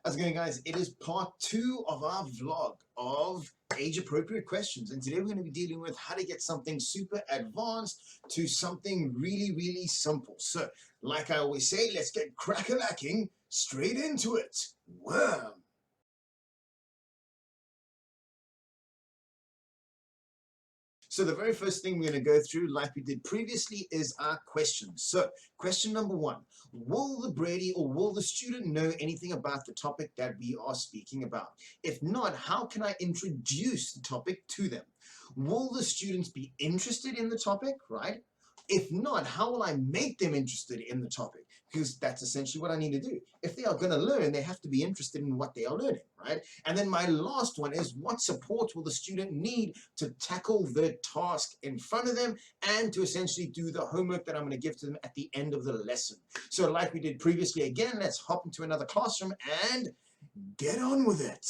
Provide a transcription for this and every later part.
How's it going, guys? It is part 2 of our vlog of age-appropriate questions, and today we're going to be dealing with how to get something super advanced to something really, really simple. So, like I always say, let's get crack-a-lacking straight into it. Wham! So the very first thing we're going to go through, like we did previously, is our questions. So question number 1, will the Brady or will the student know anything about the topic that we are speaking about? If not, how can I introduce the topic to them? Will the students be interested in the topic, right? If not, how will I make them interested in the topic? Because that's essentially what I need to do. If they are going to learn, they have to be interested in what they are learning, right? And then my last one is, what support will the student need to tackle the task in front of them and to essentially do the homework that I'm going to give to them at the end of the lesson? So like we did previously, again, let's hop into another classroom and get on with it.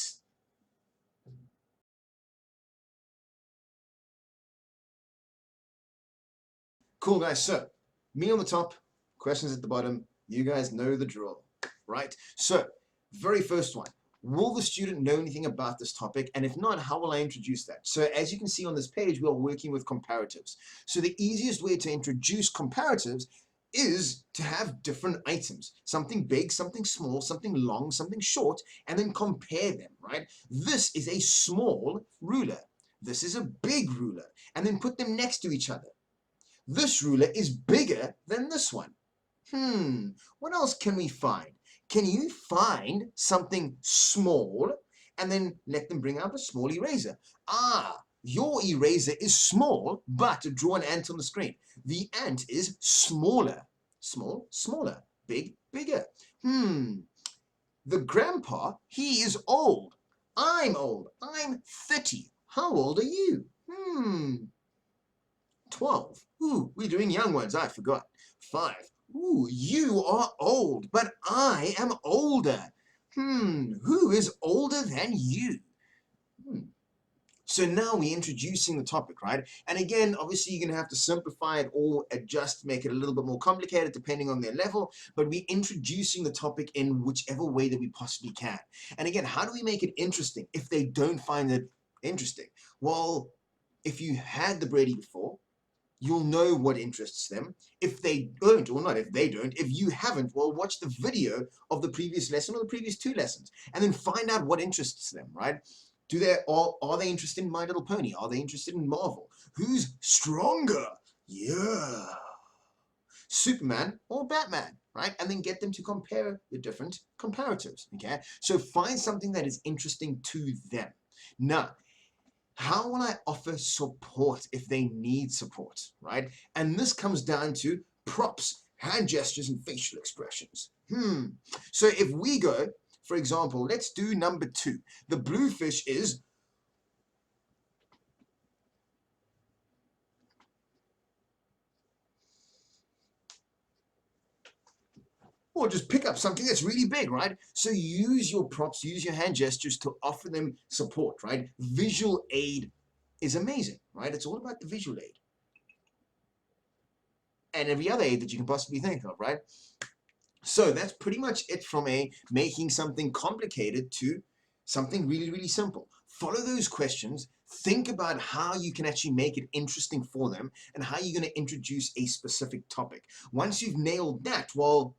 Cool, guys. So, me on the top, questions at the bottom. You guys know the drill, right? So, very first one. Will the student know anything about this topic? And if not, how will I introduce that? So, as you can see on this page, we are working with comparatives. So, the easiest way to introduce comparatives is to have different items. Something big, something small, something long, something short, and then compare them, right? This is a small ruler. This is a big ruler. And then put them next to each other. This ruler is bigger than this one. What else can we find? Can you find something small and then let them bring out a small eraser? Your eraser is small, but draw an ant on the screen. The ant is smaller. Small, smaller. Big, bigger. The grandpa, he is old. I'm old. I'm 30. How old are you? 12. Ooh, we're doing young ones. I forgot. 5. Ooh, you are old, but I am older. Who is older than you? So now we're introducing the topic, right? And again, obviously you're going to have to simplify it or adjust, make it a little bit more complicated depending on their level, but we're introducing the topic in whichever way that we possibly can. And again, how do we make it interesting if they don't find it interesting? Well, if you had the Brady before, you'll know what interests them. If they don't, or not if they don't, if you haven't, well, watch the video of the previous lesson or the previous 2 lessons and then find out what interests them, right? Are they interested in My Little Pony? Are they interested in Marvel? Who's stronger? Yeah. Superman or Batman, right? And then get them to compare the different comparatives, okay? So find something that is interesting to them. Now, how will I offer support if they need support, right? And this comes down to props, hand gestures, and facial expressions. So if we go, for example, let's do number 2. The blue fish is, or just pick up something that's really big, right? So use your props, use your hand gestures to offer them support, right? Visual aid is amazing, right? It's all about the visual aid. And every other aid that you can possibly think of, right? So that's pretty much it from making something complicated to something really, really simple. Follow those questions. Think about how you can actually make it interesting for them and how you're going to introduce a specific topic. Once you've nailed that, well,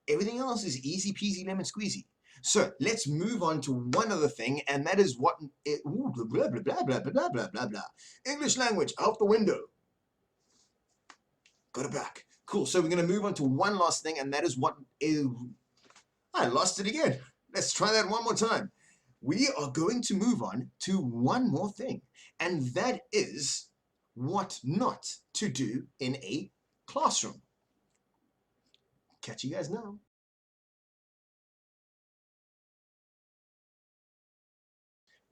everything else is easy peasy lemon squeezy. So let's move on to one other thing, and that is what blah, blah, blah, blah, blah, blah, blah, blah, blah. English language out the window. Got it back. Cool. So we're going to move on to one last thing, and that is what is... I lost it again. Let's try that one more time. We are going to move on to one more thing, and that is what not to do in a classroom. Catch you guys now.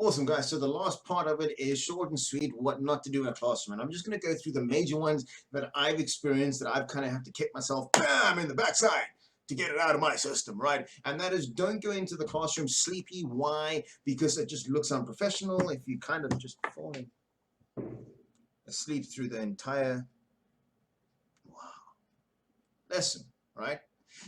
Awesome, guys. So the last part of it is short and sweet, what not to do in a classroom. And I'm just going to go through the major ones that I've experienced that I've kind of have to kick myself, bam, in the backside to get it out of my system, right? And that is, don't go into the classroom sleepy. Why? Because it just looks unprofessional if you kind of just falling asleep through the entire lesson, right?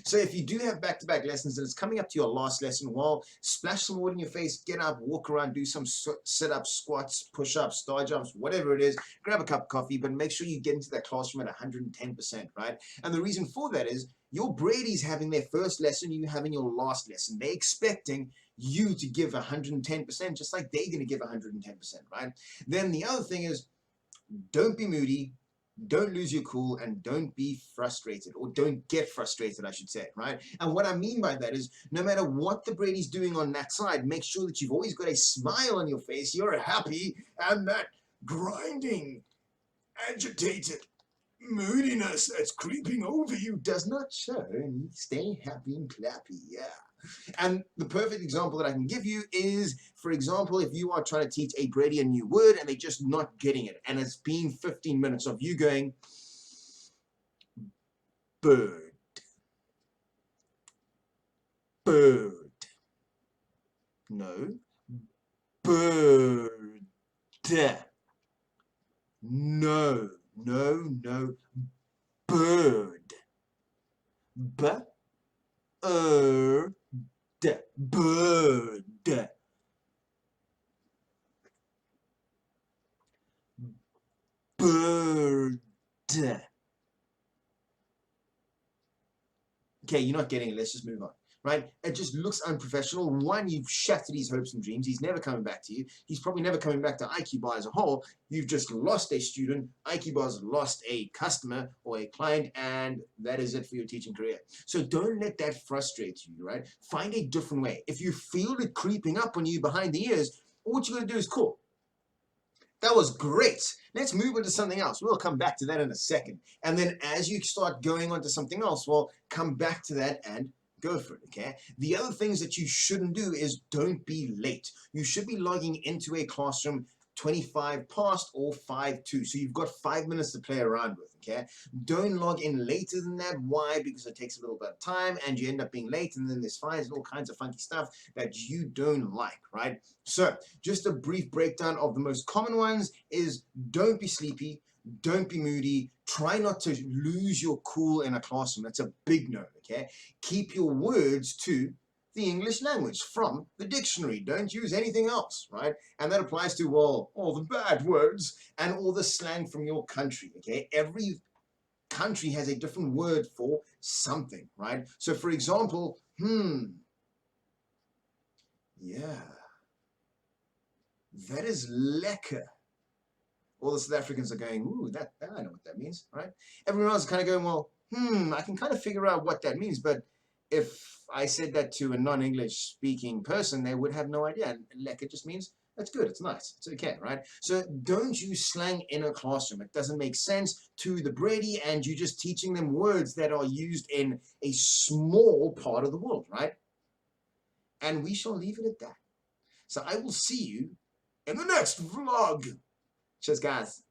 So if you do have back-to-back lessons and it's coming up to your last lesson, well, splash some water in your face, get up, walk around, do some sit-ups, squats, push-ups, star jumps, whatever it is, grab a cup of coffee, but make sure you get into that classroom at 110%, right? And the reason for that is your Brady's having their first lesson, you having your last lesson. They're expecting you to give 110%, just like they're going to give 110%, right? Then the other thing is, don't be moody, don't lose your cool, and don't be frustrated, or don't get frustrated, I should say, right? And what I mean by that is, no matter what the Brady's doing on that side, make sure that you've always got a smile on your face, you're happy, and that grinding, agitated moodiness that's creeping over you does not show, and you stay happy and clappy, yeah. And the perfect example that I can give you is, for example, if you are trying to teach a Brady a new word and they're just not getting it, and it's been 15 minutes of you going, bird, bird, no, bird, no, no, no, bird, bird, bird, bird. Okay, you're not getting it. Let's just move on, right? It just looks unprofessional. One, you've shattered his hopes and dreams. He's never coming back to you. He's probably never coming back to IQ Bar as a whole. You've just lost a student. IQ Bar's lost a customer or a client, and that is it for your teaching career. So don't let that frustrate you, right? Find a different way. If you feel it creeping up on you behind the ears, all what you're going to do is cool. That was great. Let's move on to something else. We'll come back to that in a second. And then as you start going on to something else, well, come back to that and go for it, okay? The other things that you shouldn't do is don't be late. You should be logging into a classroom 25 past or 5 to. So you've got 5 minutes to play around with, okay? Don't log in later than that. Why? Because it takes a little bit of time and you end up being late, and then there's fines and all kinds of funky stuff that you don't like, right? So just a brief breakdown of the most common ones is don't be sleepy, don't be moody, try not to lose your cool in a classroom. That's a big no, okay? Keep your words to the English language from the dictionary. Don't use anything else, right? And that applies to, well, all the bad words and all the slang from your country, okay? Every country has a different word for something, right? So for example, yeah, that is lekker. All the South Africans are going, ooh, that I know what that means, right? Everyone else is kind of going, well, I can kind of figure out what that means, but if I said that to a non-English speaking person, they would have no idea. And lekker just means that's good, it's nice, it's okay, right? So don't use slang in a classroom. It doesn't make sense to the Brady, and you're just teaching them words that are used in a small part of the world, right? And we shall leave it at that. So I will see you in the next vlog. Cheers, guys.